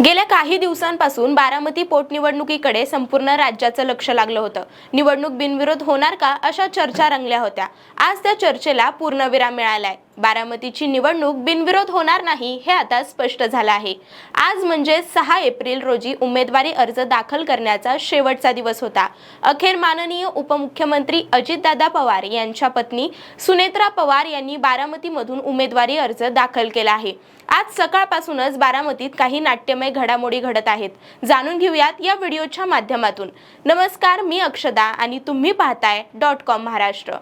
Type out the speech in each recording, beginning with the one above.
गेल्या काही दिवसांपासून बारामती पोटनिवडणुकीकडे संपूर्ण राज्याचं लक्ष लागलं होतं। निवडणूक बिनविरोध होणार का अशा चर्चा रंगल्या होत्या। आज त्या चर्चेला पूर्णविराम मिळालाय। बारामतीची निवडणूक बिनविरोध होणार नाही हे आता स्पष्ट झालं आहे। आज म्हणजे 6 एप्रिल रोजी उमेदवारी अर्ज दाखल करण्याचा शेवटचा दिवस होता। अखेर माननीय उपमुख्यमंत्री अजितदादा पवार यांच्या पत्नी सुनेत्रा पवार यांनी बारामतीमधून उमेदवारी अर्ज दाखल केला आहे। आज सकाळपासूनच बारामतीत काही नाट्यमय घडामोडी घडत आहेत। जाणून घेऊयात या व्हिडिओच्या माध्यमातून। नमस्कार, मी अक्षदा आणि तुम्ही पाहताय .com महाराष्ट्र।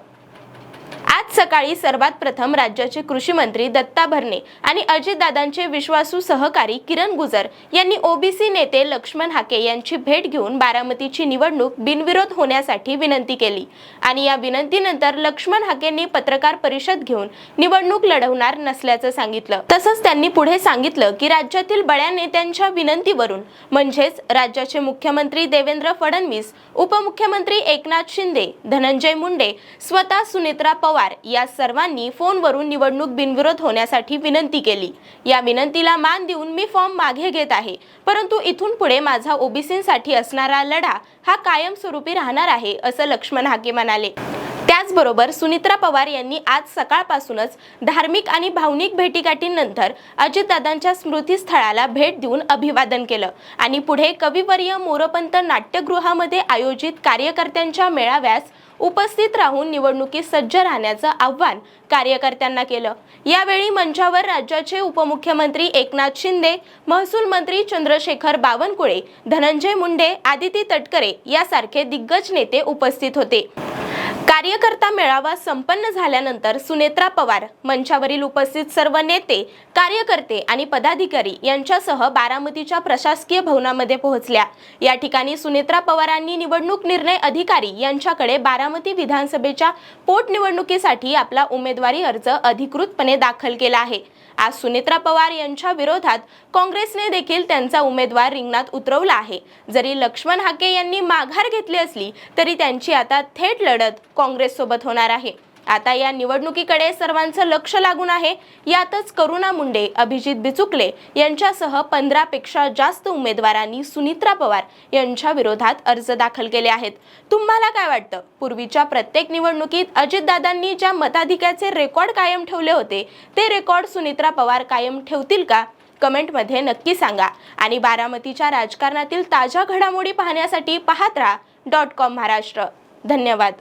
आज सकाळी सर्वात प्रथम राज्याचे कृषी मंत्री दत्ता भरणे आणि अजितदादांचे विश्वासू सहकारी किरण गुजर यांनी ओबीसी नेते लक्ष्मण हाके यांची भेट घेऊन बारामतीची निवडणूक बिनविरोध होण्यासाठी विनंती केली आणि या विनंतीनंतर लक्ष्मण हाकेंनी पत्रकार परिषद घेऊन निवडणूक लढवणार नसल्याचं सांगितलं। तसंच त्यांनी पुढे सांगितलं की राज्यातील बड्या नेत्यांच्या विनंतीवरून म्हणजेच राज्याचे मुख्यमंत्री देवेंद्र फडणवीस, उपमुख्यमंत्री एकनाथ शिंदे, धनंजय मुंडे, स्वतः सुनेत्रा पवार या सर्वांनी फोनवरून निवडणूक बिनविरोध होण्यासाठी विनंती केली। या विनंतीला मान देऊन मी फॉर्म मागे घेत आहे, परंतु इथून पुढे माझा ओबीसींसाठी असणारा लढा हा कायमस्वरूपी राहणार आहे असं लक्ष्मण हाके म्हणाले। त्याचबरोबर सुनेत्रा पवार यांनी आज सकाळपासूनच धार्मिक आणि भावनिक भेटीगाठींनंतर अजितदादांच्या स्मृतीस्थळाला भेट देऊन अभिवादन केलं आणि पुढे कविवर्य मोरपंत नाट्यगृहामध्ये आयोजित कार्यकर्त्यांच्या मेळाव्यास उपस्थित राहून निवडणुकीत सज्ज राहण्याचं आव्हान कार्यकर्त्यांना केलं। यावेळी मंचावर राज्याचे उपमुख्यमंत्री एकनाथ शिंदे, महसूल मंत्री चंद्रशेखर बावनकुळे, धनंजय मुंडे, आदिती तटकरे यासारखे दिग्गज नेते उपस्थित होते। कार्यकर्ता मेळावा संपन्न झाल्यानंतर सुनेत्रा पवार मंचावरील उपस्थित सर्व नेते, कार्यकर्ते आणि पदाधिकारी यांच्यासह बारामतीच्या प्रशासकीय भवनामध्ये पोहोचल्या। या ठिकाणी सुनेत्रा पवारांनी निवडणूक निर्णय अधिकारी यांच्याकडे बारामती विधानसभेच्या पोटनिवडणुकीसाठी आपला उमेदवारी अर्ज अधिकृतपणे दाखल केला आहे। आज सुनेत्रा पवार यांच्या विरोधात काँग्रेसने देखील त्यांचा उमेदवार रिंगणात उतरवला आहे। जरी लक्ष्मण हाके यांनी माघार घेतली असली तरी त्यांची आता थेट लढत काँग्रेस सोबत होणार आहे। आता या निवडणुकीकडे सर्वांचं लक्ष लागून आहे। यातच करुणा मुंडे, अभिजित बिचुकले यांच्यासह 15 पेक्षा जास्त उमेदवारांनी सुनेत्रा पवार यांच्या विरोधात अर्ज दाखल केले आहेत। तुम्हाला काय वाटतं? पूर्वीच्या प्रत्येक निवडणुकीत अजितदादांनी ज्या मताधिक्याचे रेकॉर्ड कायम ठेवले होते ते रेकॉर्ड सुनेत्रा पवार कायम ठेवतील का? कमेंटमध्ये नक्की सांगा आणि बारामतीच्या राजकारणातील ताज्या घडामोडी पाहण्यासाठी पाहत राहा .com महाराष्ट्र। धन्यवाद।